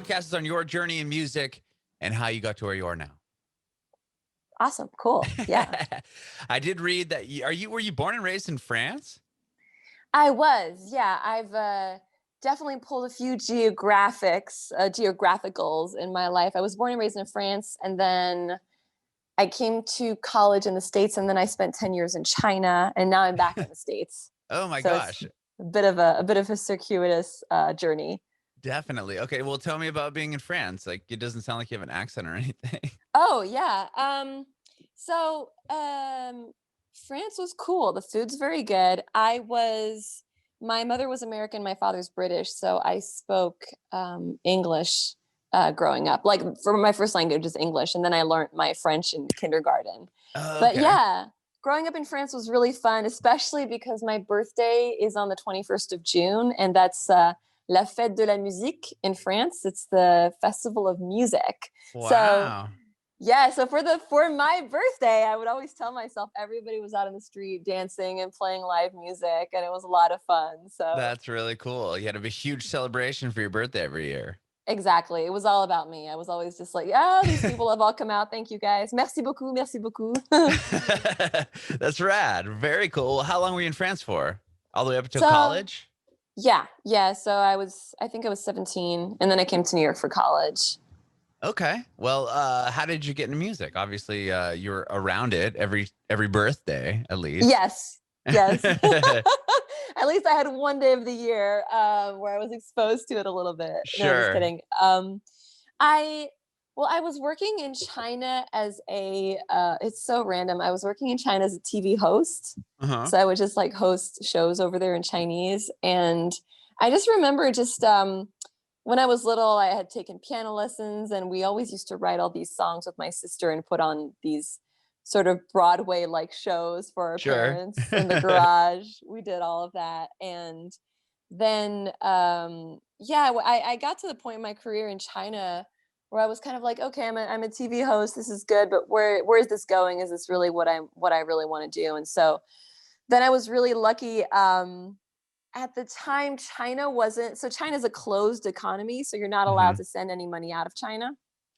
podcast is on your journey in music and how you got to where you are now. Awesome. Cool. Yeah. I did read that were you born and raised in France? I was. Yeah. I've definitely pulled a few geographicals in my life. I was born and raised in France, and then I came to college in the States, and then I spent 10 years in China, and now I'm back in the States. Oh my So it's gosh. a bit of a circuitous journey. Definitely. Okay, well tell me about being in France. Like it doesn't sound like you have an accent or anything. Oh yeah. France was cool. The food's very good. My mother was American, my father's British, so I spoke English growing up. Like for my first language is English, and then I learned my French in kindergarten. Oh, But okay. yeah, growing up in France was really fun, especially because my birthday is on the 21st of June, and that's La Fête de la Musique in France. It's the festival of music. So Wow. yeah, so for my birthday, I would always tell myself everybody was out on the street dancing and playing live music, and it was a lot of fun. So That's really cool. You had a huge celebration for your birthday every year. exactly, it was all about me. I was always just like, "Oh, these people have all come out. Thank you guys. Merci beaucoup, merci beaucoup." That's rad. Very cool. How long were you in France for? All the way up until So college? yeah. So I think I was 17, and then I came to New York for college. Okay. Well, how did you get into music? Obviously, you're around it every birthday, at least. Yes, yes. At least I had one day of the year where I was exposed to it a little bit. No, I'm just Sure. kidding. I I was working in China as a. It's so random. I was working in China as a TV host, Uh-huh. so I would just like host shows over there in Chinese, and I just remember when I was little, I had taken piano lessons, and we always used to write all these songs with my sister and put on these sort of Broadway like shows for our Sure. parents in the garage. We did all of that. And then, I got to the point in my career in China where I was kind of like, okay, I'm a TV host. This is good, but where is this going? Is this really what I really want to do? And so then I was really lucky. At the time, China's a closed economy, so you're not allowed Mhm. to send any money out of China.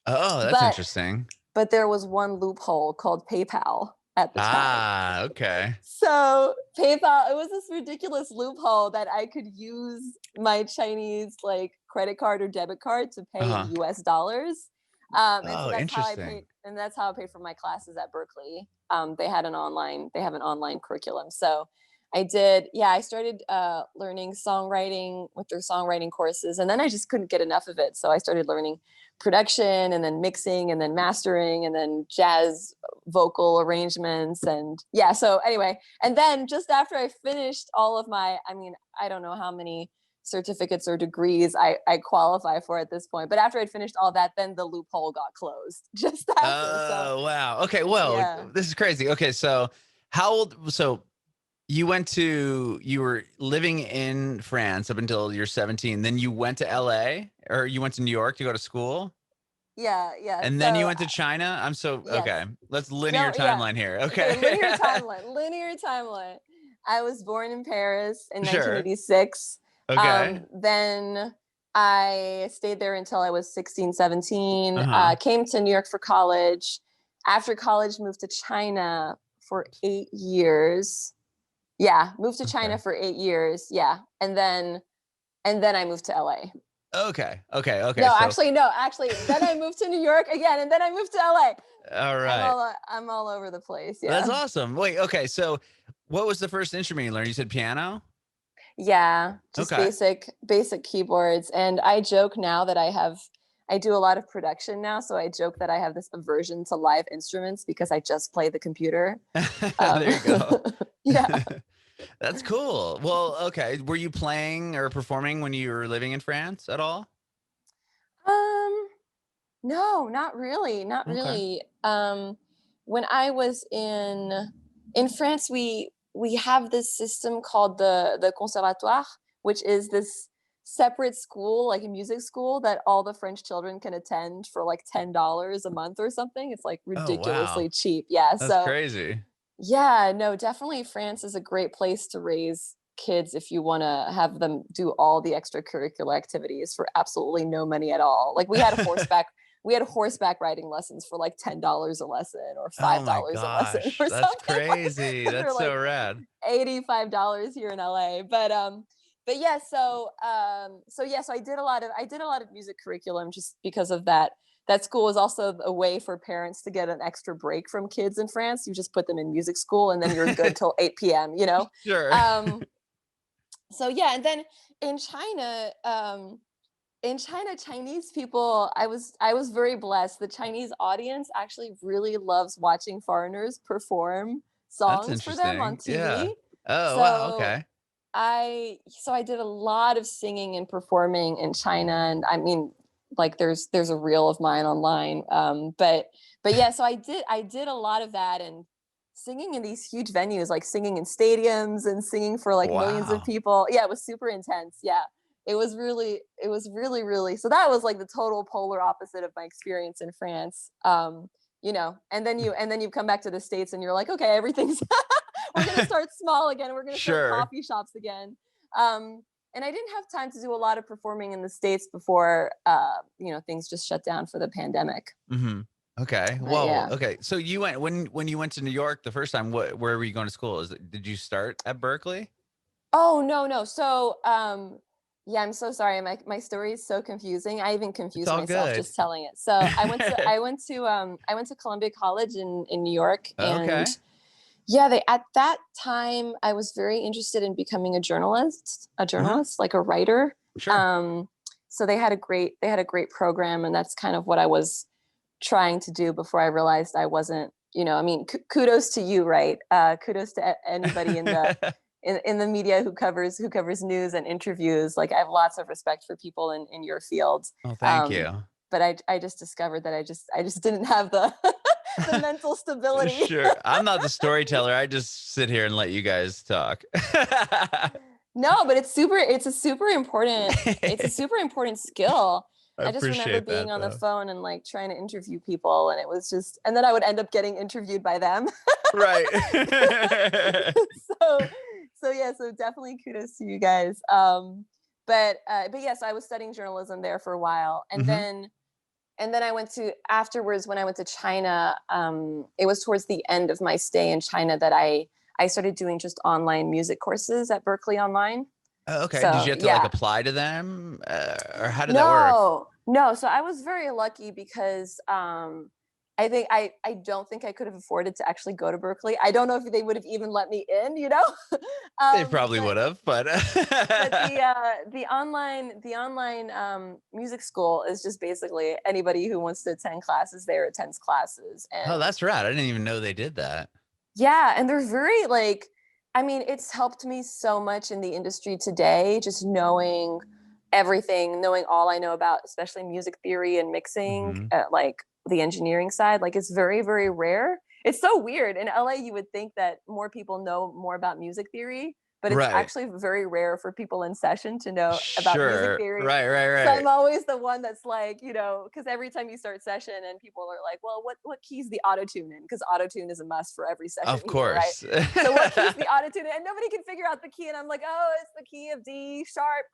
Oh, that's But interesting. there was one loophole called PayPal at the time. Ah, okay. So PayPal, it was this ridiculous loophole that I could use my Chinese like credit card or debit card to pay in Uh-huh. US dollars. And so Oh, interesting. that's how I paid for my classes at Berkeley. They have an online curriculum. So I started learning songwriting with their songwriting courses, and then I just couldn't get enough of it. So I started learning production and then mixing and then mastering and then jazz vocal arrangements. And yeah, so anyway, and then just after I finished all of I don't know how many certificates or degrees I qualify for at this point, but after I'd finished all that, then the loophole got closed just after. So Oh, wow. Okay, well, yeah. this is crazy. Okay, so how old you were living in France up until you're 17, then you went to LA or you went to New York to go to school, Yeah. and then you So went to China? yes. Okay. Let's linear No, yeah. timeline here. Okay, Okay. linear timeline. Linear timeline. I was born in Paris in Sure. 1986. Okay. Then I stayed there until I was 16, 17. Uh-huh. Came to New York for college. After college, moved to China for 8 years. Yeah, moved to Okay. China for 8 years. Yeah, and then I moved to LA. Okay. No, So, actually, no, actually, then I moved to New York again, and then I moved to LA. all right. I'm all over the place. That's Yeah. awesome. Wait, okay. So, what was the first instrument you learned? You said piano? Yeah, just Okay. basic keyboards. And I joke now that I do a lot of production now, so I joke that I have this aversion to live instruments because I just play the computer. Um, There you go. yeah. That's cool. Well, okay. Were you playing or performing when you were living in France at all? Um, no, not really, not Okay. really. When I was in France, we have this system called the conservatoire, which is this separate school, like a music school that all the French children can attend for like $10 a month or something. It's like Oh, wow. ridiculously cheap. Yeah. That's So crazy. yeah, no, definitely France is a great place to raise kids if you want to have them do all the extracurricular activities for absolutely no money at all. Like we had horseback riding lessons for like $10 a lesson or Oh five my dollars a lesson gosh, or that's something crazy. they're That's so like rad. $85 here in LA. But yeah, so I did a lot of music curriculum just because of that. That school was also a way for parents to get an extra break from kids in France. You just put them in music school and then you're good till 8 p.m., you know? Sure. Um, so yeah, and then in China, Chinese people, I was very blessed. The Chinese audience actually really loves watching foreigners perform That's songs for them on interesting. Yeah. TV. Oh, wow, So okay. I did a lot of singing and performing in China, and I mean, like there's a reel of mine online. But yeah, so I did a lot of that and singing in these huge venues, like singing in stadiums and singing for like millions of Wow. people. Yeah, it was super intense. Yeah. It was really so that was like the total polar opposite of my experience in France. And then you come back to the States and you're like, okay, everything's we're gonna start small again. We're gonna start Sure. coffee shops again. And I didn't have time to do a lot of performing in the States before things just shut down for the pandemic. Mhm. Okay. But Well, yeah. okay. So you went when you went to New York the first time, where were you going to school? Did you start at Berkeley? Oh, no, no. Yeah, I'm so sorry. My story is so confusing. I even It's confused all myself good. just telling it. So I went to Columbia College in New York, and Okay. yeah, they at that time I was very interested in becoming a Uh-huh. journalist, like a writer. Sure. Um, so they had a great program, and that's kind of what I was trying to do before I realized I wasn't. I mean, kudos to you, right? Kudos to anybody in the media who covers news and interviews. Like I have lots of respect for people in your field. Oh, thank Um, you. but I just discovered that I just didn't have the the mental stability. Sure. I'm not the storyteller. I just sit here and let you guys talk. No, but it's a super important skill. I I just remember appreciate being that on the though. phone and like trying to interview people, and it was just, and then I would end up getting interviewed by them. Right. so so definitely kudos to you guys. But yes, I was studying journalism there for a while, and Mhm. then I went to afterwards when I went to China. It was towards the end of my stay in China that I started doing just online music courses at Berkeley Online. Oh, okay. Did So you have to like yeah, apply to them, or how did that work? no, no. So I was very lucky because I don't think I could have afforded to actually go to Berkeley. I don't know if they would have even let me in, They probably but would have, but the online music school is just basically anybody who wants to attend classes there attends classes. oh, And that's rad. I didn't even know they did that. yeah, and they're very like, I mean, it's helped me so much in the industry today, just knowing everything, knowing all I know about, especially music theory and mixing, Mhm. like the engineering side. Like it's very, very rare. It's so weird. In LA, you would think that more people know more about music theory, but it's Right. actually very rare for people in session to know about music Sure. theory. Right, right, So I'm right. always the one that's like, because every time you start session and people are like, well, what key's the auto tune in? Because auto tune is a must for every session Of here, right? course. So what key's the auto tune? And nobody can figure out the key. And I'm like, oh, it's the key of D sharp.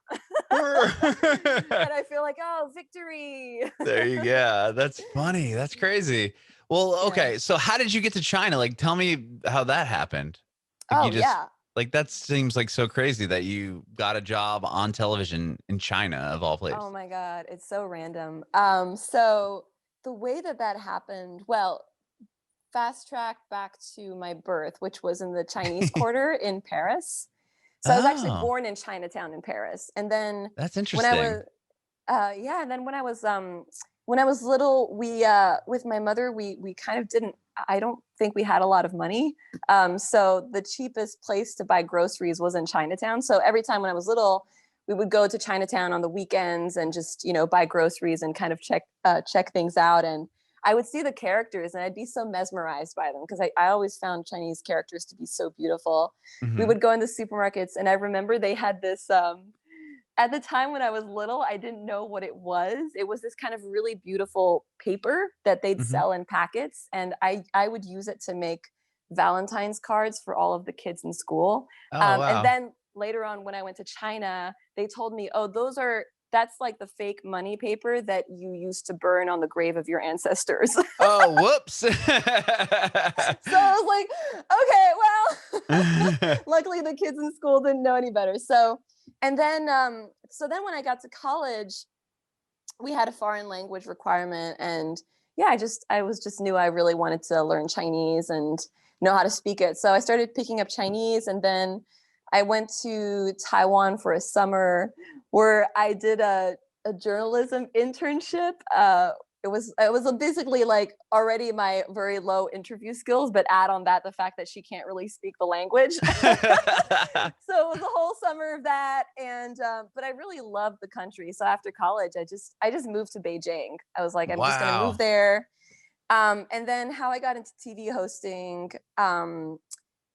And I feel like, oh, victory. There you go. That's funny. That's crazy. Well, Yeah. okay. So how did you get to China? Like, tell me how that happened. Like, you Oh, just yeah. like that seems like so crazy that you got a job on television in China of all Oh places. my God. It's so random. So the way that happened, well, fast track back to my birth, which was in the Chinese Quarter in Paris. So I was actually Oh, born in Chinatown in Paris. And then that's when I was interesting. yeah, and then when I was little, we with my mother, we kind of didn't, I don't think we had a lot of money. So the cheapest place to buy groceries was in Chinatown. So every time when I was little, we would go to Chinatown on the weekends and just, buy groceries and kind of check things out. And I would see the characters and I'd be so mesmerized by them because I always found Chinese characters to be so beautiful. We Mhm. would go in the supermarkets and I remember they had this at the time when I was little, I didn't know what it was. It was this kind of really beautiful paper that they'd Mhm. sell in packets, and I would use it to make Valentine's cards for all of the kids in school. Oh, And wow. then later on when I went to China, they told me, oh, that's like the fake money paper that you used to burn on the grave of your ancestors. So Oh, whoops. I was like, okay, well, luckily the kids in school didn't know any better. So then when I got to college, we had a foreign language requirement, and yeah, I was just knew I really wanted to learn Chinese and know how to speak it. So I started picking up Chinese, and then I went to Taiwan for a summer where I did a journalism internship. It was basically like already my very low interview skills, but add on that the fact that she can't really speak the language. So it was a whole summer of that, and but I really loved the country. So after college, I just moved to Beijing. I was like, I'm just gonna move Wow. there. And then how I got into TV hosting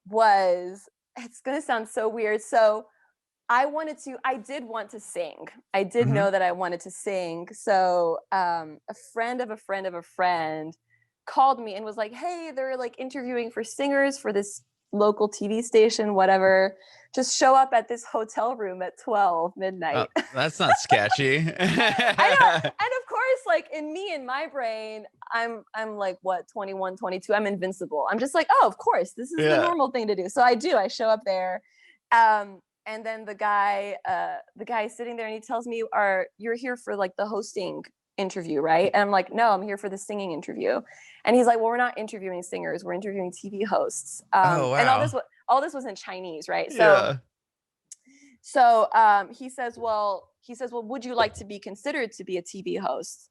was, it's gonna sound so weird. So I did want to sing. I did Mhm. know that I wanted to sing. So a friend of a friend of a friend called me and was like, hey, they're like interviewing for singers for this local TV station, whatever. Just show up at this hotel room at 12 midnight. That's not sketchy. I know. And of course, like in my brain, I'm like what, 21, 22. I'm invincible. I'm just like, oh, of course, this is the Yeah. normal thing to do. So I do. I show up there. And then the guy is sitting there and he tells me, you're here for like the hosting interview, right? And I'm like, no, I'm here for the singing interview. And he's like, well, we're not interviewing singers, we're interviewing TV hosts. Oh, And wow. all this was in Chinese, right? So Yeah. he says, well, would you like to be considered to be a TV host?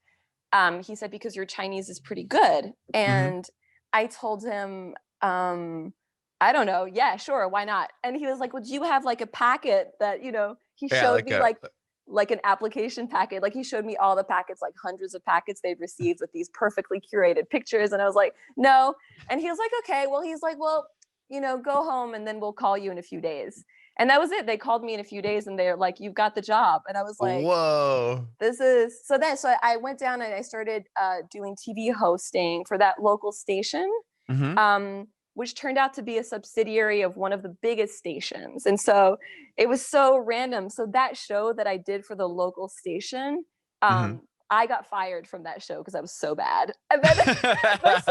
He said, because your Chinese is pretty good. Mhm. And I told him, I don't know. Yeah, sure. Why not? And he was like, would you have like a packet that, he Yeah, showed like me a like an application packet. Like he showed me all the packets, like hundreds of packets they've received with these perfectly curated pictures. And I was like, no. And he was like, okay. Well, he's like, well, go home and then we'll call you in a few days. And that was it. They called me in a few days and they're like, you've got the job. And I was like, whoa. so I went down and I started doing TV hosting for that local station, Mhm. um, which turned out to be a subsidiary of one of the biggest stations. And so it was so random. So that show that I did for the local station, Mhm. I got fired from that show because I was so bad. And then, but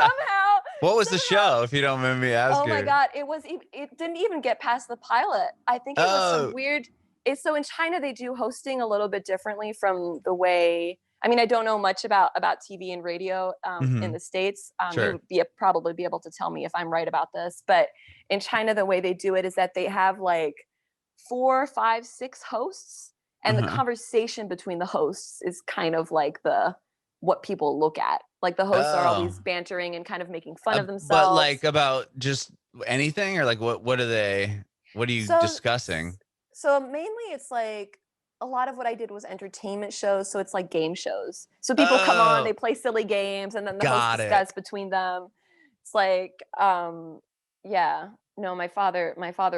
What was the somehow, show, if you don't mind me oh my asking? God, it didn't even get past the pilot. I think it was some Oh. weird. It's so in China they do hosting a little bit differently from the way. I mean, I don't know much about TV and radio in Mhm. the States. You Sure. would probably be able to tell me if I'm right about this, but in China, the way they do it is that they have like 4, 5, 6 hosts, and the Uh-huh. conversation between the hosts is kind of like the what people look at. Like the hosts are Oh. always bantering and kind of making fun of But, like, themselves. about just anything, or, like, what are you So discussing? so mainly it's like a lot of what I did was entertainment shows, so it's like game shows. So people come on, Oh, they play silly games, and then the hosts got it. discuss between them. It's like, yeah. No, my father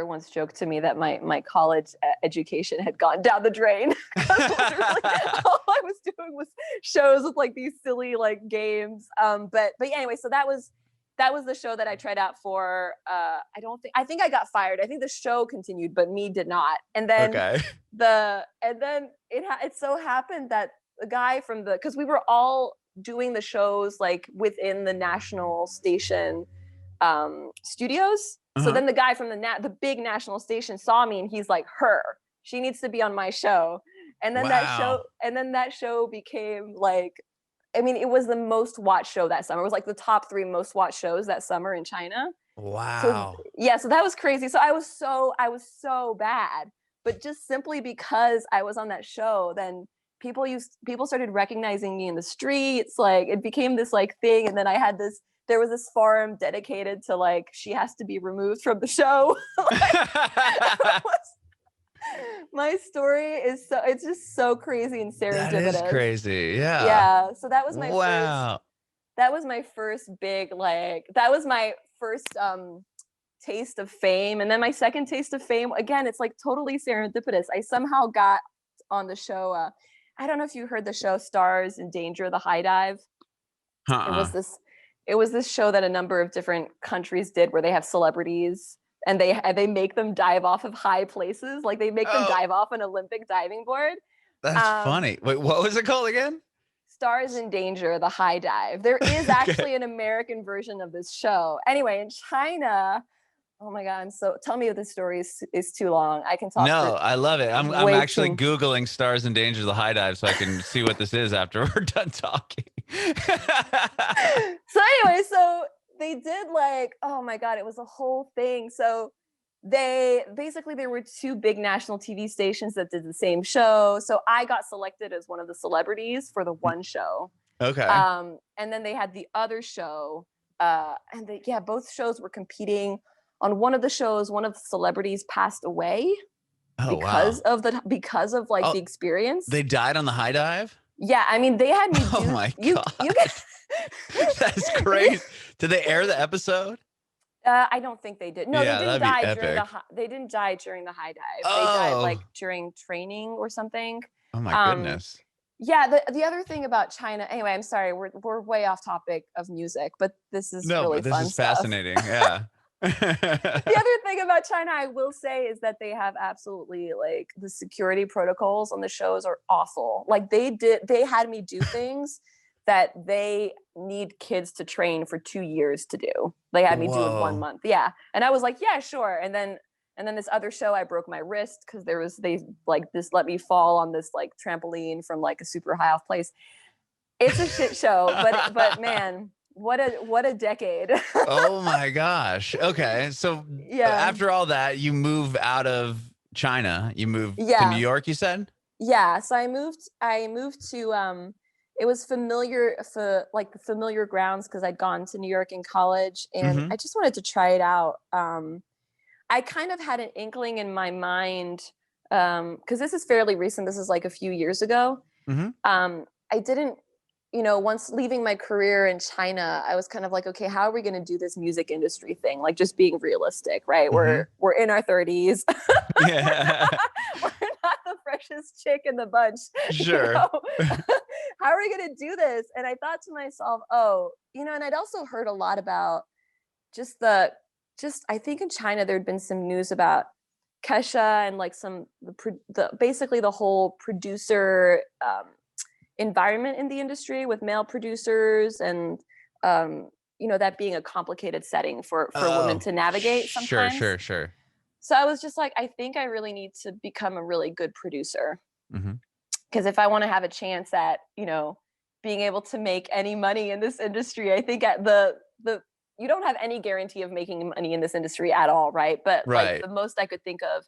once joked to me that my college education had gone down the drain because literally all I was doing was shows with like these silly like games. But yeah, anyway, so that was the show that I tried out for. I think I got fired. I think the show continued, but me did not. And then Okay. it so happened that the guy from the because we were all doing the shows like within the national station studios. So Uh-huh. then the guy from the big national station saw me and he's like, her, she needs to be on my show. Wow. And then that show became like, I mean, it was the most watched show that summer. It was like the top 3 most watched shows that summer in China. So Wow. yeah, so that was crazy. So I was so bad, but just simply because I was on that show, then people started recognizing me in the streets. Like it became this like thing, and then there was this forum dedicated to like she has to be removed from the show. Like, my story is it's just so crazy and That is serendipitous. crazy, yeah. Yeah, so Wow. that was my first big like that was my first taste of fame. And then my second taste of fame, again, it's like totally serendipitous. I somehow got on the show. I don't know if you heard the show Stars in Danger, the High Dive. It was Uh-uh. this it was this show that a number of different countries did where they have celebrities and they make them dive off of high places. Like they make them Oh, dive off an Olympic diving board. that's Um, funny. Wait, what was it called again? Stars in Danger, the high dive. There is Okay. actually an American version of this show. Anyway, in China, oh my God, tell me if this story is too long. I can talk for No, I love it. I'm way actually too. Googling stars in danger of the high dive so I can see what this is after we're done talking. So anyway, so they did like, oh my God, it was a whole thing. So there were two big national TV stations that did the same show. So I got selected as one of the celebrities for the one show. Okay. And then they had the other show, yeah, both shows were competing. On one of the shows, one of the celebrities passed away Oh, wow. because of like Oh, the experience. they died on the high dive? Yeah, I mean, they had me Oh do my you God. you get That's crazy. Did they air the episode? I don't think they did. No, Yeah, that'd be epic. they didn't die during the high dive. They died like Oh, during training or something. oh my Um, goodness. yeah, the other thing about China, anyway, I'm sorry, we're way off topic of music, but this is No, really but this fun is stuff. fascinating. Yeah. The other thing about China, I will say, is that they have absolutely like the security protocols on the shows are awful. Like they had me do things that they need kids to train for 2 years to do. They had me do in one Whoa. month. Yeah. And I was like, yeah, sure. And then this other show, I broke my wrist because they like this let me fall on this like trampoline from like a super high off place. It's a shit show, but man, what a decade. Oh my gosh. Okay. So Yeah. after all that, you move out of China. You move to New Yeah. York, you said? Yeah, so I moved to it was familiar for like the familiar grounds because I'd gone to New York in college and Mm-hmm. I just wanted to try it out. I kind of had an inkling in my mind because this is fairly recent. This is like a few years ago. Mm-hmm. I didn't, once leaving my career in China, I was kind of like, okay, how are we going to do this music industry thing? Like just being realistic, right? Mm-hmm. We're in our 30s. Yeah. We're not the freshest chick in the bunch. Sure. How are we going to do this? And I thought to myself, oh, and I'd also heard a lot about just I think in China there'd been some news about Kesha and like basically the whole producer environment in the industry with male producers and that being a complicated setting for women Oh, to navigate sure, sometimes. sure, sure. So I was just like, I think I really need to become a really good producer Mm-hmm. because if I want to have a chance at being able to make any money in this industry, I think at the you don't have any guarantee of making money in this industry at all, right? But like Right. the most I could think of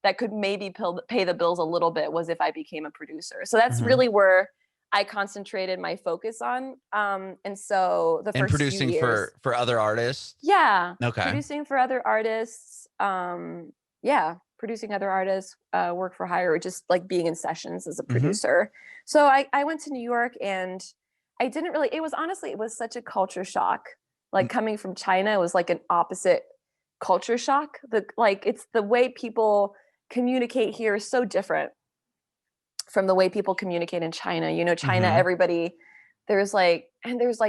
that could maybe pay the bills a little bit was if I became a producer. So that's Mm-hmm. really where I concentrated my focus on. And so the And first few producing years, for other artists. yeah, Okay. producing for other artists. Yeah, producing other artists, work for hire, or just like being in sessions as a Mm-hmm. producer. So I went to New York and I didn't really, it was such a culture shock. Like coming from China, it was like an opposite culture shock. It's the way people communicate here is so different from the way people communicate in China. China, Mm-hmm. everybody, there's like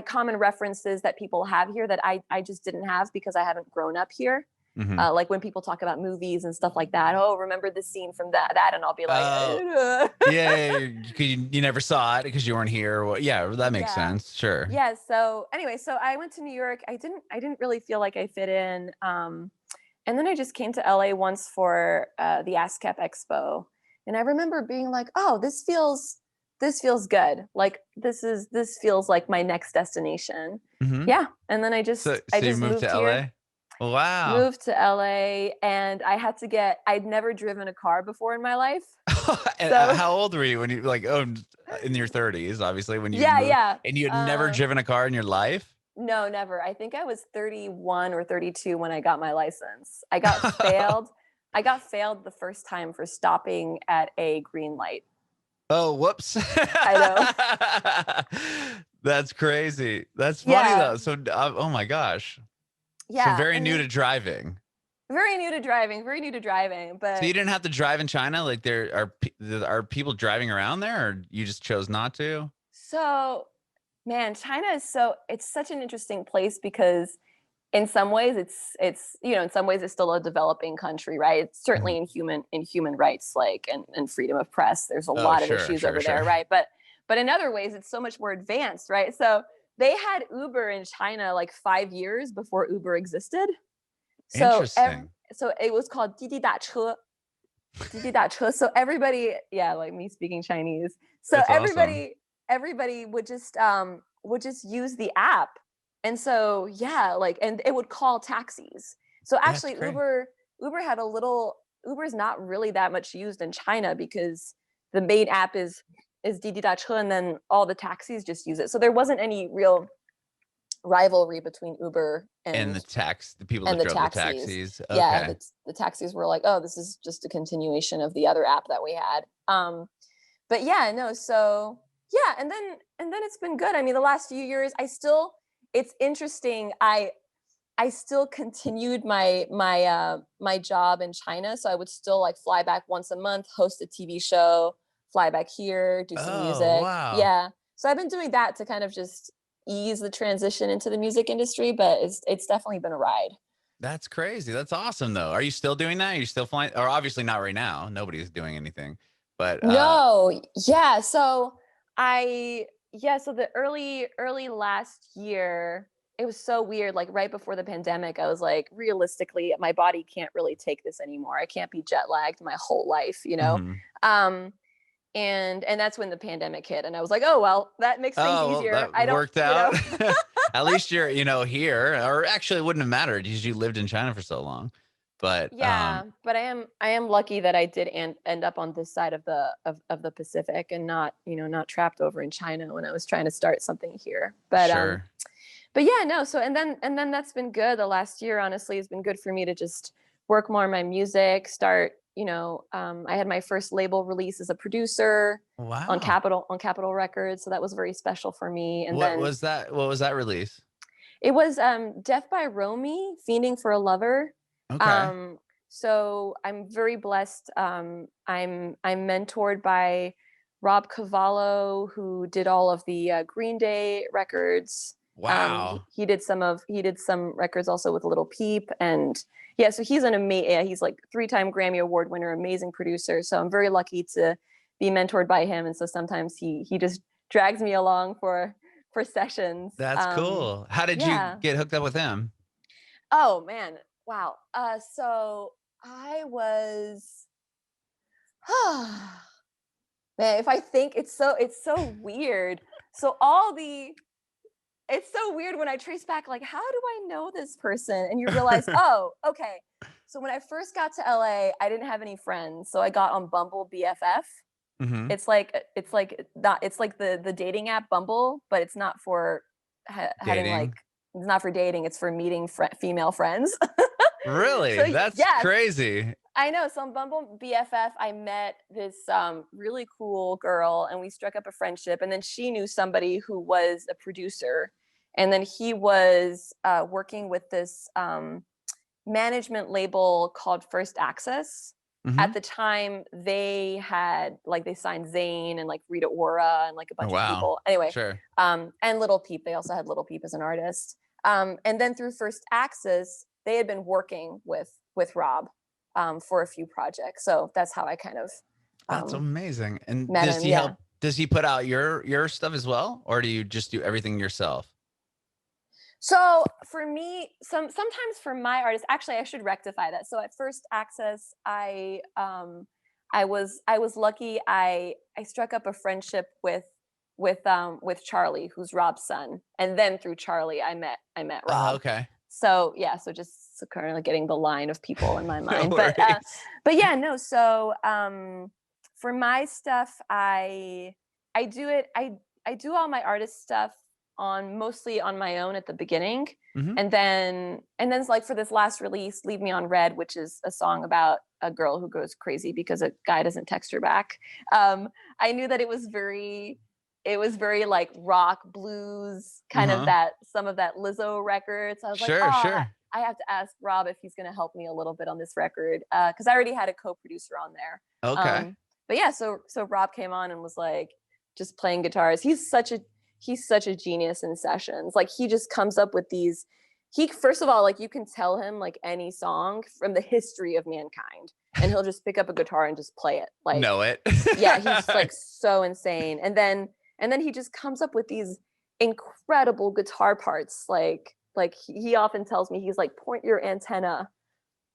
common references that people have here that I just didn't have because I haven't grown up here. Mm-hmm. Like when people talk about movies and stuff like that. Oh, remember this scene from that, and I'll be like, Oh, yeah. You never saw it because you weren't here. Well, yeah, that makes yeah. sense. Sure. Yeah. So anyway, so I went to New York. I didn't really feel like I fit in. And then I just came to LA once for the ASCAP Expo, and I remember being like, oh, this feels good. Like this feels like my next destination. Mm-hmm. Yeah. And then So, I so you just moved to moved here. LA? Wow. Moved to LA, and I'd never driven a car before in my life. And So how old were you when you in your 30s, obviously, when you yeah, moved yeah. and you had never driven a car in your life? No, never. I think I was 31 or 32 when I got my license. I got failed the first time for stopping at a green light. Oh, whoops. I know. That's crazy. That's funny Yeah. though. So, oh my gosh. So Yeah. very And new then to driving. very new to driving, So you but didn't have to drive in China? Like are people driving around there, or you just chose not to? so man, China it's such an interesting place because in some ways it's in some ways it's still a developing country, right? It's certainly Mhm. in human rights, like, and freedom of press, there's a Oh, lot of sure, issues sure, over there, sure. right? But in other ways it's so much more advanced, right? So they had Uber in China like 5 years before Uber existed. So Interesting. so it was called Didi Da Che, Didi Da Che. So everybody, yeah, like me speaking Chinese. So That's awesome. everybody would just use the app. And so yeah, like, and it would call taxis. So That's actually great. Uber had a little Uber's not really that much used in China because the main app is Didi Da Che, and then all the taxis just use it. So there wasn't any real rivalry between Uber And the people that the drove the taxis. taxis. Yeah, Okay. the taxis were like, oh, this is just a continuation of the other app that we had. But yeah, no, so yeah, and then it's been good. I mean, the last few years, it's interesting. I still continued my job in China, so I would still like fly back once a month, host a TV show, fly back here, do some Oh, music. wow. Yeah, so I've been doing that to kind of just ease the transition into the music industry, but it's definitely been a ride. That's crazy. That's awesome though. Are you still doing that? Are you still flying? Or obviously not right now. Nobody's doing anything. But No, yeah. So the early last year, it was so weird. Like right before the pandemic, I was like, realistically, my body can't really take this anymore. I can't be jet lagged my whole life, you know? mhm. Um, and that's when the pandemic hit. And I was like, oh well, that makes things Oh, well, easier. that I don't, worked out. At least you're, here, or actually it wouldn't have mattered because you lived in China for so long. But Yeah, but I am lucky that I did end up on this side of of the Pacific and not, not trapped over in China when I was trying to start something here. sure. But yeah, no, so and then that's been good. The last year honestly has been good for me to just work more on my music, start, I had my first label release as a producer Wow. On Capitol Records, so that was very special for me. And What then was that? What was that release? it was Death by Romy, Fiending for a Lover. Okay. Um, so I'm very blessed. I'm mentored by Rob Cavallo, who did all of the Green Day records. Wow. He did some records also with Little Peep, and yeah, so he's an amazing. Yeah, he's like 3-time Grammy Award winner, amazing producer. So I'm very lucky to be mentored by him, and so sometimes he just drags me along for sessions. That's cool. How did you Yeah. get hooked up with him? Oh man. Wow. So I was man, if I think it's so weird. So all the it's so weird when I trace back, like, how do I know this person? And you realize, oh, okay. So when I first got to LA, I didn't have any friends. So I got on Bumble BFF. hmm It's like not it's like the dating app Bumble, but it's not for having like Dating. it's not for dating, it's for meeting female friends. Really? So That's yes, crazy. I know. So on Bumble BFF, I met this really cool girl, and we struck up a friendship. And then she knew somebody who was a producer, and then he was working with this management label called First Access. At hmm the time, they signed Zayn and like Rita Ora and like a Oh, bunch of wow. people. Anyway, Sure. and Little Peep. They also had Little Peep as an artist. And then through First Access, they had been working with Rob for a few projects. So that's how I kind of That's um, amazing. And met does him. he Yeah. help? Does he put out your stuff as well, or do you just do everything yourself? So for me, sometimes for my artists, actually, I should rectify that. So at First Access, I was lucky. I struck up a friendship with Charlie, who's Rob's son, and then through Charlie, I met Oh, Rob. okay. So yeah, so just currently getting the line of people in my No mind, worries. but yeah, no. So for my stuff, I do it. I do all my artist stuff on mostly on my own at the beginning, hmm and then it's like for this last release, Leave Me on Red, which is a song about a girl who goes crazy because a guy doesn't text her back. I knew that it was very like rock blues, kind of Uh-huh. that some of that Lizzo record. So I was like, Sure, oh, sure. I have to ask Rob if he's going to help me a little bit on this record because I already had a co-producer on there. Okay. But yeah, so Rob came on and was like just playing guitars. He's such a genius in sessions. Like he just comes up with these. he first of all, like you can tell him like any song from the history of mankind, and he'll just pick up a guitar and just play it. Like, Know it. yeah, he's like so insane. And then he just comes up with these incredible guitar parts. Like he often tells me, he's like, point your antenna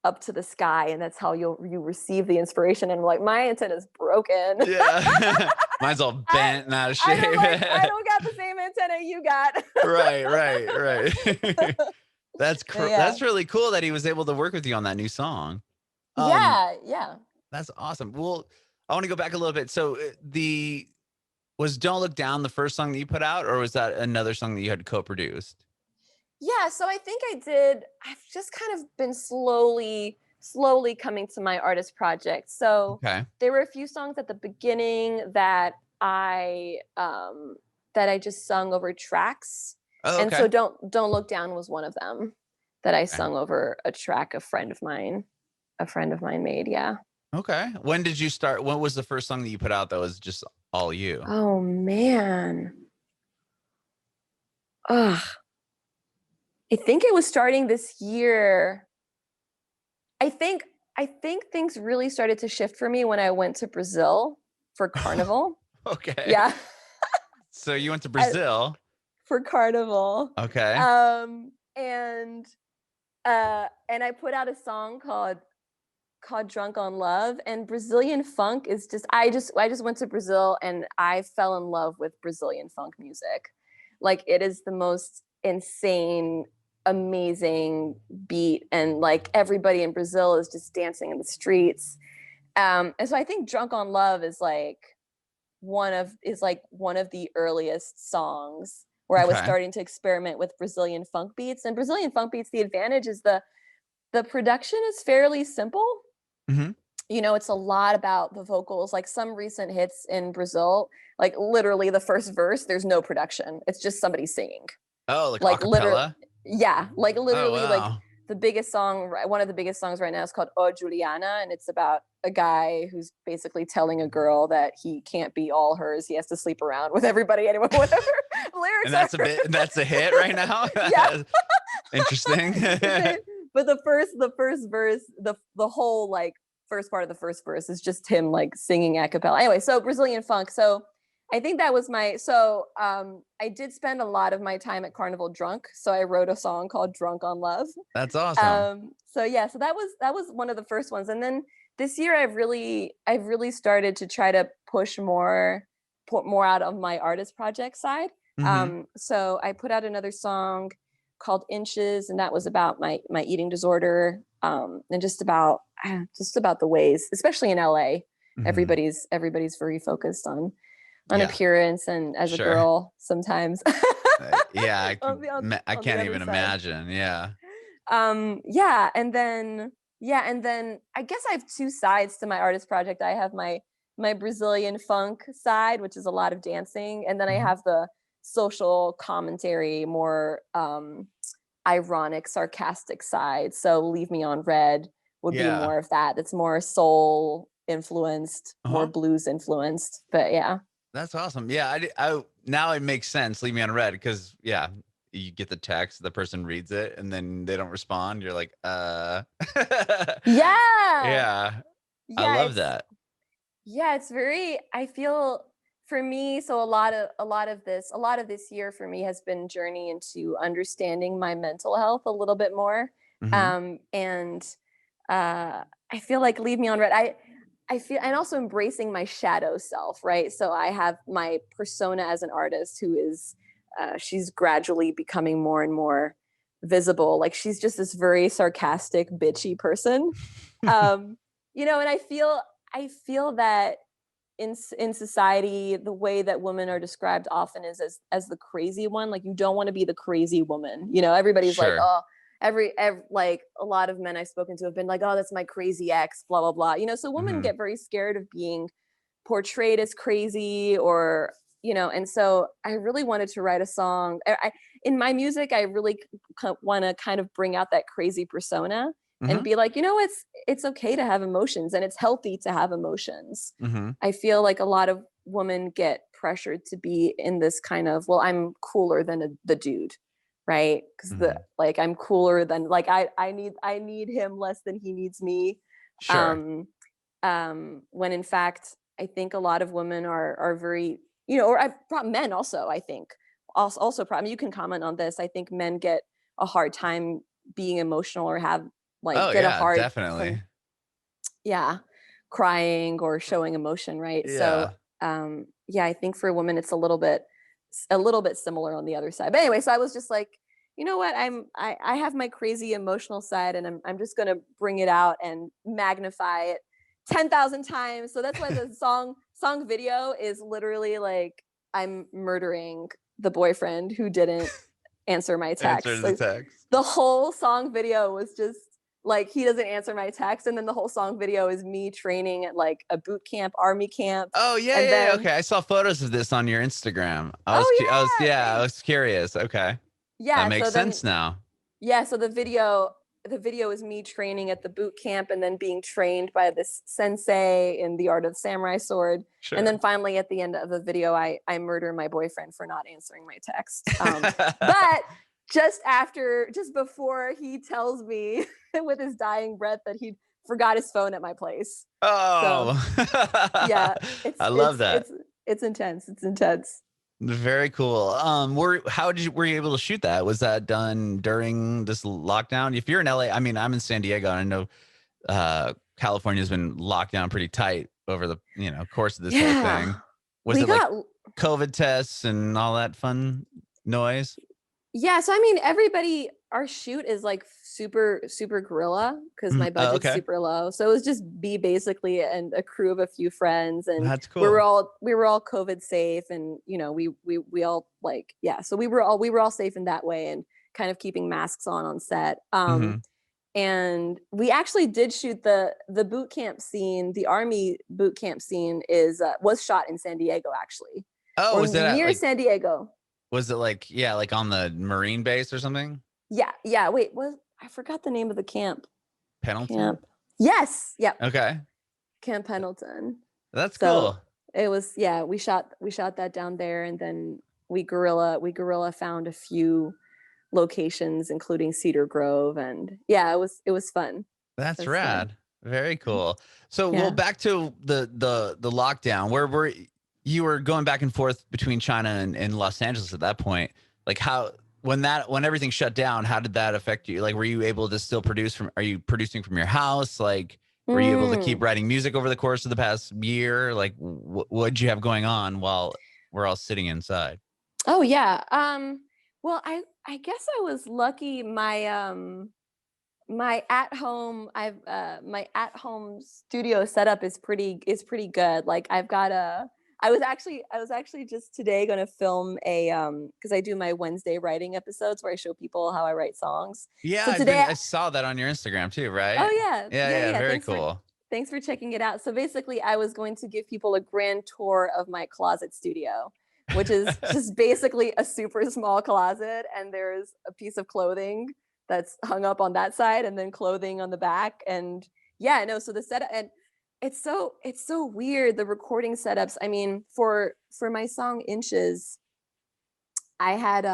up to the sky, and that's how you receive the inspiration. And I'm like, my antenna's broken. Yeah. Mine's all bent and out of shape. I don't got the same antenna you got. Right. Yeah. That's really cool that he was able to work with you on that new song. Yeah. That's awesome. Well, I want to go back a little bit. So was Don't Look Down the first song that you put out, or was that another song that you had co-produced? Yeah, so I think I did. I've just kind of been slowly coming to my artist project. So Okay. there were a few songs at the beginning that I just sung over tracks. Oh, And so okay. Don't Look Down was one of them that I Okay. sung over a track a friend of mine made. Yeah. Okay. When did you start? What was the first song that you put out that was just all you? Oh man. Ugh. I think it was starting this year. I think things really started to shift for me when I went to Brazil for Carnival. Okay. Yeah. So you went to I- Brazil. for Carnival. Okay. And I put out a song called Drunk on Love, and Brazilian funk is just I just went to Brazil and I fell in love with Brazilian funk music. Like it is the most insane, amazing beat, and like everybody in Brazil is just dancing in the streets. And so I think Drunk on Love is like one of the earliest songs where I was Okay. starting to experiment with Brazilian funk beats. And Brazilian funk beats, the advantage is the production is fairly simple. Mhm. It's a lot about the vocals. Like some recent hits in Brazil, like literally the first verse, there's no production. It's just somebody singing. Oh, like Like literally, acapella? yeah, like Oh, literally, like wow. the biggest song, one of the biggest songs right now is called "Oh Juliana," and it's about a guy who's basically telling a girl that he can't be all hers. He has to sleep around with everybody, anyway, whatever lyrics And are. that's a hit right now? Yeah. Interesting. But the first verse, the whole like first part of the first verse is just him like singing a cappella. Anyway, so Brazilian funk. So I think that was I did spend a lot of my time at Carnival drunk. So I wrote a song called Drunk on Love. That's awesome. So yeah, so that was one of the first ones. And then this year I've really started to try to put more out of my artist project side. Mhm. So I put out another song called Inches, and that was about my eating disorder, and just about the ways, especially in LA, Mhm. everybody's very focused on Yeah, appearance, and as a sure. girl sometimes Yeah, I on the can't other even side. imagine. Yeah. Yeah, and then I guess I have two sides to my artist project. I have my Brazilian funk side, which is a lot of dancing, and then I Mhm. have the social commentary, more ironic, sarcastic side. So Leave Me on Red would be Yeah. more of that. That's more soul influenced, more Uh-huh. blues influenced. But yeah. That's awesome. Yeah, now it makes sense. Leave Me on Red because yeah, you get the text, the person reads it, and then they don't respond. You're like, Yeah. yeah, I Yeah, love it's that. yeah, it's very I feel for me, so a lot of this year for me has been journey into understanding my mental health a little bit more. Hmm. And I feel like Leave Me on Red. I feel, and also embracing my shadow self, right? So I have my persona as an artist who is she's gradually becoming more and more visible. Like she's just this very sarcastic, bitchy person. Um, and I feel that in society, the way that women are described often is as the crazy one. Like you don't want to be the crazy woman. Everybody's like, Sure. oh, every like a lot of men I've spoken to have been like, oh, that's my crazy ex, blah blah blah. So women Hmm. get very scared of being portrayed as crazy, or and so I really wanted to write a song. In my music, I really want to kind of bring out that crazy persona and Hmm. be like, it's okay to have emotions, and it's healthy to have emotions. Hmm. I feel like a lot of women get pressured to be in this kind of, well, I'm cooler than the dude, right? Because the Mhm. like I'm cooler than like I need him less than he needs me. Sure. Um, when in fact I think a lot of women are very, you know, or men also, I think also probably you can comment on this. I think men get a hard time being emotional or have like Oh, get a yeah, hard from, definitely. yeah, crying or showing emotion, right? So, Yeah. yeah, I think for a woman, it's a little bit similar on the other side. But anyway, so I was just like, you know what? I have my crazy emotional side, and I'm just gonna bring it out and magnify it 10,000 times. So that's why the song video is literally like I'm murdering the boyfriend who didn't answer my text. Answer the So text. the whole song video was just like he doesn't answer my text, and then the whole song video is me training at like a boot camp, army camp, Oh, yeah, and yeah, yeah, then okay, I saw photos of this on your Instagram. oh yeah, I thanks. was curious. Okay. That Yeah, makes so then sense now. yeah, so the video is me training at the boot camp and then being trained by this sensei in the art of samurai sword. And then Sure. finally at the end of the video I murder my boyfriend for not answering my text. But just before he tells me with his dying breath that he forgot his phone at my place. So, Oh. yeah, I it's love it's that. it's it's intense. It's intense. Very cool. Were you able to shoot that? Was that done during this lockdown? If you're in LA, I mean, I'm in San Diego, and I know California's been locked down pretty tight over the course of this whole Yeah. thing. Was We it like got COVID tests and all that fun noise? Yeah, so I mean, everybody, our shoot is like super, super guerrilla because Mhm. my Oh, budget's okay, super low. So it was just be basically and a crew of a few friends, and that's we were cool. all we were all COVID safe, and we all like yeah. So we were all safe in that way, and kind of keeping masks on set. Hmm. And we actually did shoot the boot camp scene. The army boot camp scene is was shot in San Diego actually, Oh, or was that at near like? San Diego. Was it like yeah, like on the Marine base or something? Yeah, yeah. Wait, was I forgot the name of the camp? Pendleton. Camp. Yes. Yep. Okay, Camp Pendleton. that's So cool. it was yeah, we shot that down there, and then we guerrilla found a few locations including Cedar Grove, and yeah, it was fun. It That's was fun. rad. Very cool. So, well, Yeah. back to the lockdown, where you were going back and forth between China and Los Angeles at that point. Like how when everything shut down, how did that affect you? Like, were you able to still produce from? Are you producing from your house? Like, were you able to keep Mm. writing music over the course of the past year? Like, what'd you have going on while we're all sitting inside? Oh yeah. Well, I guess I was lucky. My at home studio setup is pretty good. Like I've got a I was actually just today going to film a cuz I do my Wednesday writing episodes where I show people how I write songs. Yeah, So today I saw that on your Instagram too, Oh right? yeah. Yeah, Yeah, yeah, yeah. very cool. Thanks for checking it out. So basically I was going to give people a grand tour of my closet studio, which is just basically a super small closet, and there's a piece of clothing that's hung up on that side and then clothing on the back. And yeah, no, so the setup, and it's so weird, the recording setups. I mean, for my song Inches, I had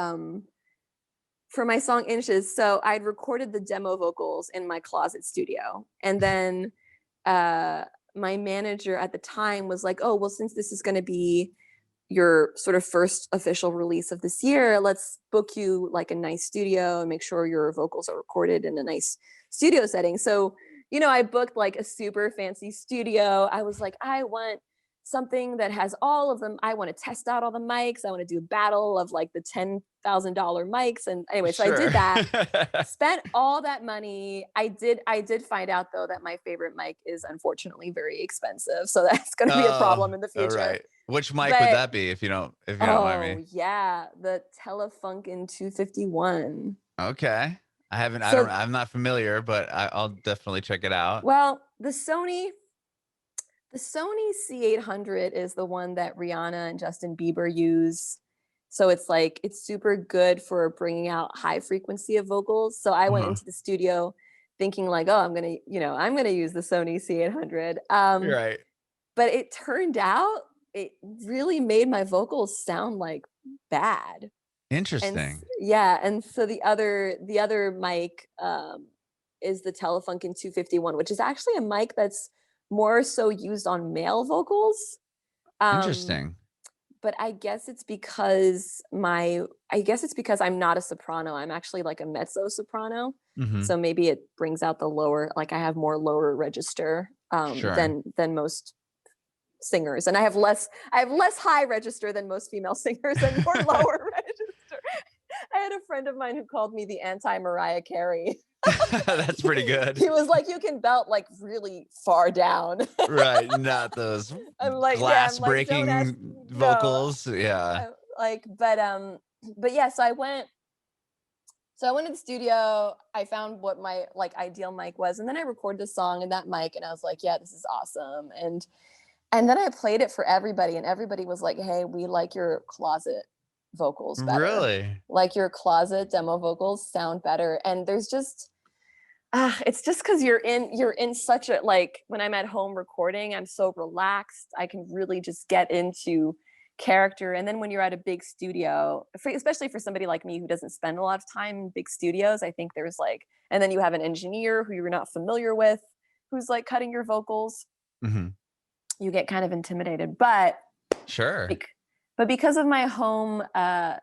for my song Inches, so I'd recorded the demo vocals in my closet studio. And then uh, my manager at the time was like, "Oh, well, since this is going to be your sort of first official release of this year, let's book you like a nice studio and make sure your vocals are recorded in a nice studio setting." So, I booked like a super fancy studio. I was like, I want something that has all of them. I want to test out all the mics. I want to do a battle of like the $10,000 mics. And anyway, so I Sure. did that, spent all that money. I did find out though that my favorite mic is unfortunately very expensive. So that's going to be a Oh, problem in the all future. right. Which mic would But that be if you don't mind oh me? yeah, the Telefunken 251. Okay. So I'm not familiar, but I'll definitely check it out. well, the Sony C800 is the one that Rihanna and Justin Bieber use. So it's like it's super good for bringing out high frequency of vocals. So I went Uh-huh. into the studio thinking like, oh, I'm gonna use the Sony C800. Right. But it turned out it really made my vocals sound like bad. Interesting. Yeah, and so the other mic is the Telefunken 251, which is actually a mic that's more so used on male vocals. Um, Interesting. but I guess it's because I'm not a soprano. I'm actually like a mezzo soprano. Hmm. So maybe it brings out the lower, like I have more lower register Sure. than most singers, and I have less high register than most female singers and more lower register. I had a friend of mine who called me the anti Mariah Carey. That's pretty good. He was like, "You can belt like really far down." Right. Not those I'm like, yeah, I'm glass like, don't ask breaking me. No, vocals. Yeah. like, but yeah. So I went to the studio. I found what my like ideal mic was, and then I recorded a song in that mic, and I was like, yeah, this is awesome. And then I played it for everybody, and everybody was like, hey, we like your closet vocals better. Really? Like your closet demo vocals sound better. And there's just it's just because you're in such a like when I'm at home recording, I'm so relaxed. I can really just get into character. And then when you're at a big studio, especially for somebody like me who doesn't spend a lot of time in big studios, I think there's like, and then you have an engineer who you're not familiar with, who's like cutting your vocals, Hmm. you get kind of intimidated. Sure. Bec- but because of my home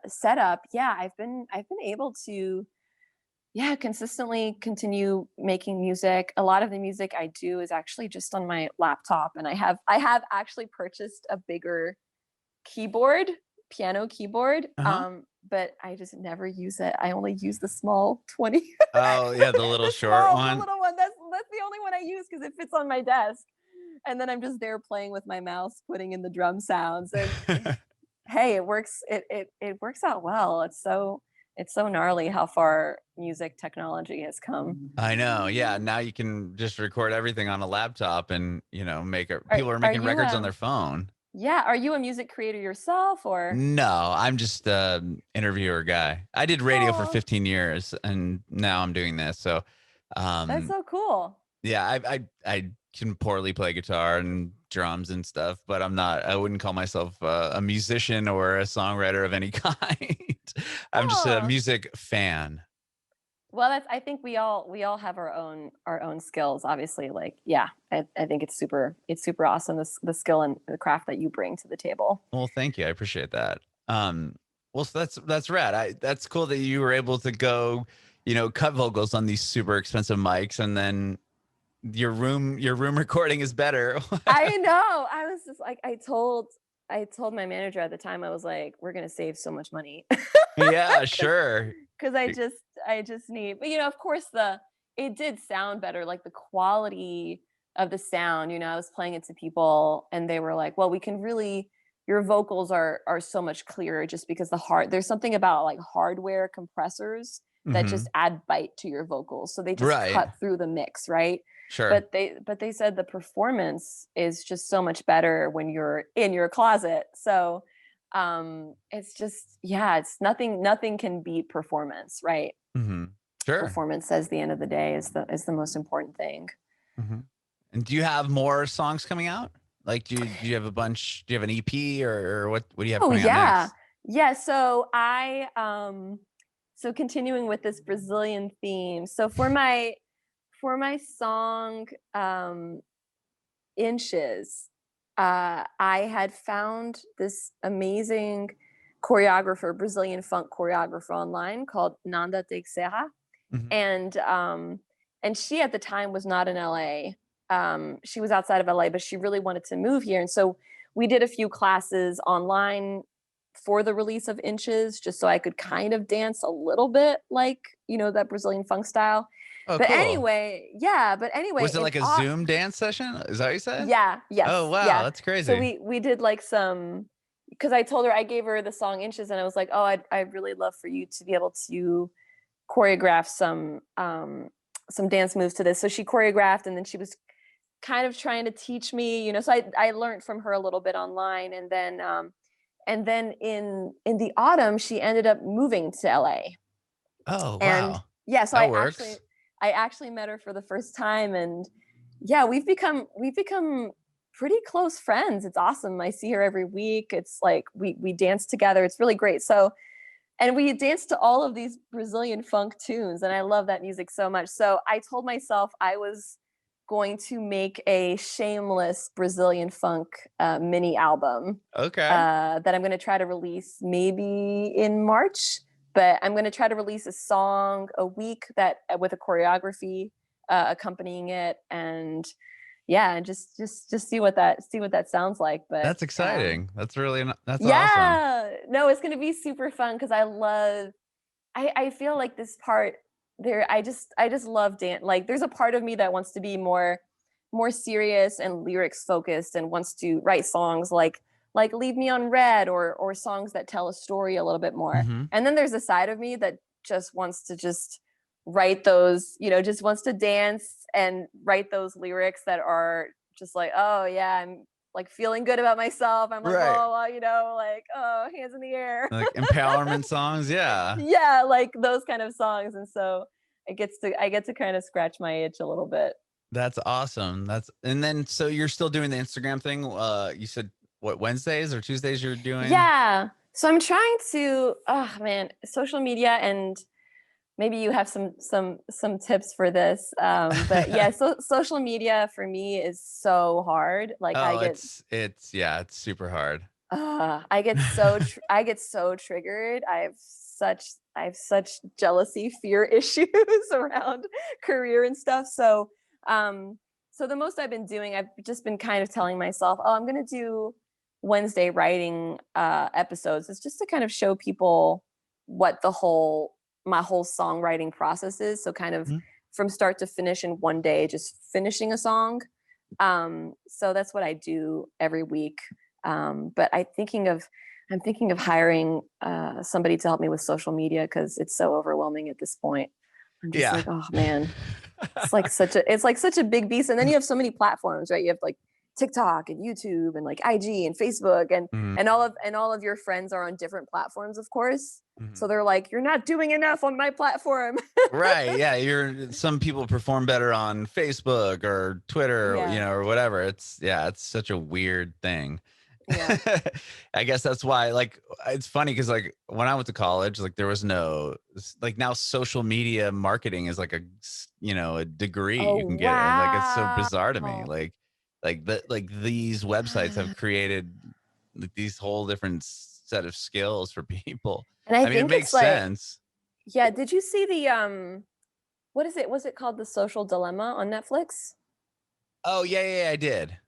setup, yeah, I've been able to, yeah, consistently continue making music. A lot of the music I do is actually just on my laptop, and I have actually purchased a bigger keyboard, piano keyboard. Uh-huh. But I just never use it. I only use the small 20, Oh, yeah, the little short the one. little one. That's the only one I use because it fits on my desk. And then I'm just there playing with my mouse, putting in the drum sounds, and hey, it works. It works out well. It's so gnarly how far music technology has come. I know. Yeah. Now you can just record everything on a laptop and, make it. Are People are are making you records on their phone. yeah, are you a music creator yourself or? No, I'm just a interviewer guy. I did radio for Oh, 15 years and now I'm doing this. So, that's um, so cool. yeah, I can poorly play guitar and drums and stuff, but I wouldn't call myself a musician or a songwriter of any kind. I'm just a Oh, music fan. well, I think we all have our own skills. Obviously, like yeah, I think it's super awesome, the skill and the craft that you bring to the table. Well, thank you. I appreciate that. Um, well, so that's rad. That's cool that you were able to go, cut vocals on these super expensive mics, and then your room recording is better. I know. I was just like, I told my manager at the time, I was like, we're gonna save so much money. Yeah, sure. Because I just need, but of course it did sound better, like the quality of the sound. I was playing it to people and they were like, well, we can really, your vocals are so much clearer just because there's something about like hardware compressors that just Hmm. add bite to your vocals. So they just Right. cut through the mix, right? Sure. But they said the performance is just so much better when you're in your closet. So it's just, yeah, it's nothing can beat performance, right? Hmm. Sure. Performance says the end of the day is the most important thing. Hmm. And do you have more songs coming out? Like, do you have a bunch? Do you have an EP or what do you have Oh coming out yeah. next? Yeah, so continuing with this Brazilian theme. So for my song Inches, I had found this amazing choreographer, Brazilian funk choreographer online called Nanda Teixeira, Hmm. and she at the time was not in LA. She was outside of LA, but she really wanted to move here, and so we did a few classes online for the release of Inches, just so I could kind of dance a little bit like that Brazilian funk style. Oh, But cool. anyway, yeah. But anyway, Was it like a Zoom dance session? Is that what you said? yeah, Oh, yes, wow, yeah. that's So crazy. we did like some, because I gave her the song Inches, and I was like, oh, I'd really love for you to be able to choreograph some dance moves to this. So she choreographed, and then she was kind of trying to teach me. So I learned from her a little bit online, and then in the autumn she ended up moving to LA. Oh, And wow. yeah, so That I actually works. I actually met her for the first time, and yeah, we've become pretty close friends. It's awesome. I see her every week. It's like we dance together. It's really great. So and we danced to all of these Brazilian funk tunes, and I love that music so much. So I told myself I was going to make a shameless Brazilian funk mini album Okay. that I'm going to try to release maybe in March. But I'm going to try to release a song a week that with a choreography accompanying it, and yeah, and just see what that sounds like. But That's exciting. That's really that's awesome. yeah, no, it's going to be super fun because I feel like this part there I just love dance. Like there's a part of me that wants to be more serious and lyrics focused and wants to write songs like Leave Me on Red or songs that tell a story a little bit more. Mhm. And then there's a side of me that just wants to just write those, just wants to dance and write those lyrics that are just like, oh yeah, I'm like feeling good about myself. I'm like, Right. oh, well, like, oh, hands in the air. Like empowerment songs, yeah. Yeah, like those kind of songs. And so I get to kind of scratch my itch a little bit. That's awesome. That's and then so you're still doing the Instagram thing? You said what, Wednesdays or Tuesdays you're doing? Yeah. So I'm trying to, oh man, social media, and maybe you have some tips for this. But yeah, so social media for me is so hard. Like Oh, it's yeah, it's super hard. I get so triggered. I have such jealousy, fear issues around career and stuff. Um, so the most I've been doing, I've just been kind of telling myself, oh, I'm gonna do Wednesday writing episodes. It's just to kind of show people what my whole songwriting process is. So kind of Mhm. from start to finish in one day, just finishing a song. So that's what I do every week. But I'm thinking of hiring somebody to help me with social media because it's so overwhelming at this point. I'm just Yeah. like, oh man, it's like such a big beast. And then you have so many platforms, right? You have like TikTok and YouTube and like IG and Facebook Mhm, and all of your friends are on different platforms, of course. So mhm. they're like, you're not doing enough on my platform. Right, yeah, some people perform better on Facebook or Twitter, Yeah. or whatever. Yeah, it's such a weird thing. Yeah. I guess that's why, like, it's funny because, like, when I went to college, like, there was like, now social media marketing is like a degree Oh you can get, and, like, it's so wow. bizarre to me, like these websites have created, like, these whole different set of skills for people. And I I mean, it think makes it's like, sense. yeah, did you see the what is it? Was it called The Social Dilemma on Netflix? Oh, yeah, yeah, yeah, I did.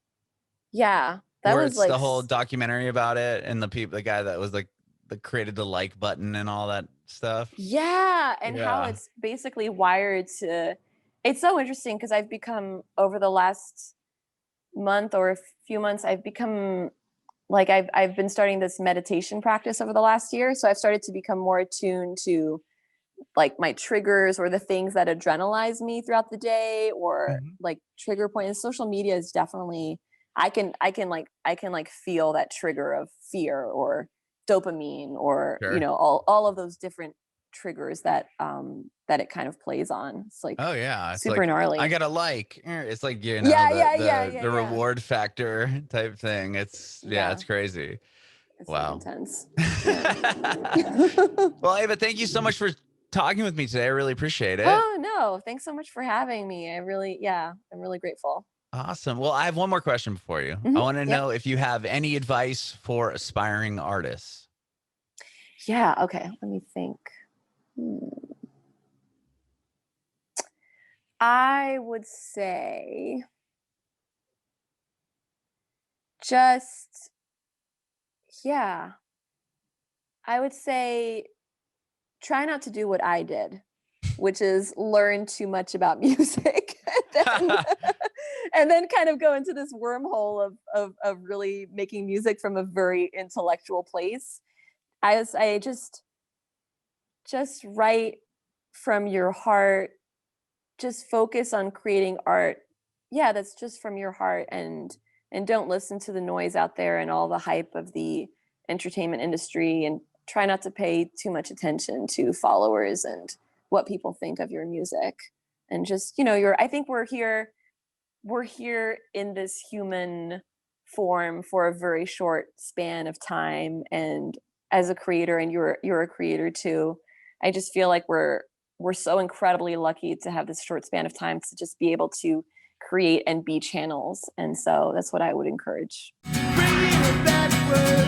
Yeah, that Where was it's like the whole documentary about it and the guy that was, like, that created the like button and all that stuff. yeah, and how Yeah. it's basically wired to it's so interesting because I've become over the last month or a few months, I've become like I've been starting this meditation practice over the last year. So I've started to become more attuned to like my triggers or the things that adrenalize me throughout the day or Mhm. like trigger point. And social media is definitely I can like feel that trigger of fear or dopamine or Sure. all of those different triggers that it kind of plays on. It's like Oh, yeah, it's super like, "I gnarly. got a like." It's like, Yeah, the yeah, yeah, yeah, the yeah. reward factor type thing. Yeah, Yeah, it's crazy. it's like Wow. intense. Yeah. Well, Ava, thank you so much for talking with me today. I really appreciate it. Oh no, thanks so much for having me. I'm really grateful. Awesome. Well, I have one more question for you. I wanna Yep. know if you have any advice for aspiring artists. Yeah. Okay. Let me think. Hmm. I would say just, yeah, I would say try not to do what I did, which is learn too much about music and then, and then kind of go into this wormhole of really making music from a very intellectual place. I just write from your heart, just focus on creating art, yeah, that's just from your heart, and don't listen to the noise out there and all the hype of the entertainment industry, and try not to pay too much attention to followers and what people think of your music. And just, I think we're here in this human form for a very short span of time, and as a creator, and you're a creator too. I just feel like we're so incredibly lucky to have this short span of time to just be able to create and be channels. And so that's what I would encourage. Bringing it backward.